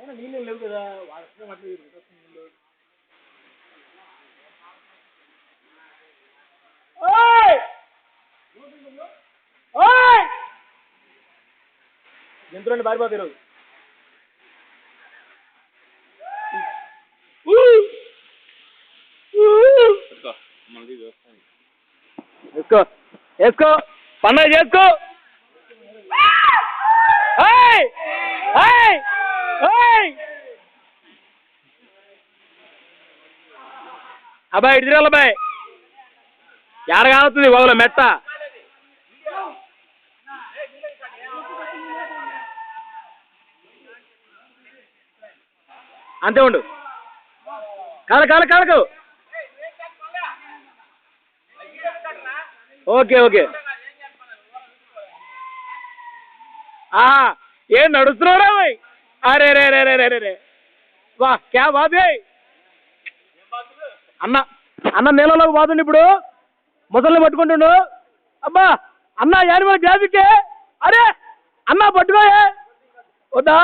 అయినా నీళ్ళు లేవు కదా వర్షం అట్లా నీళ్ళు. జంతువులండి పారిపోతాయి ఈరోజు. వేసుకో వేసుకో పండుగ చేసుకో. అబ్బాయి ఇటు తిరగాలి అబ్బాయి. ఎడ కావుతుంది బాబులో మెట్ట. అంతే ఉండు. కాలకు ఓకే ఓకే. ఏం నడుస్తున్నావురా బాయ్? అరే రే రే రే రే రే వా క్యా బాత్ హై. అన్న నీళ్ళలోకి పోతుండు ఇప్పుడు. ముసలిని పట్టుకుంటుండు. అబ్బా అన్న యానిమల్ గ్యాసికే. అరే అన్న పట్టుకోయే వద్దా.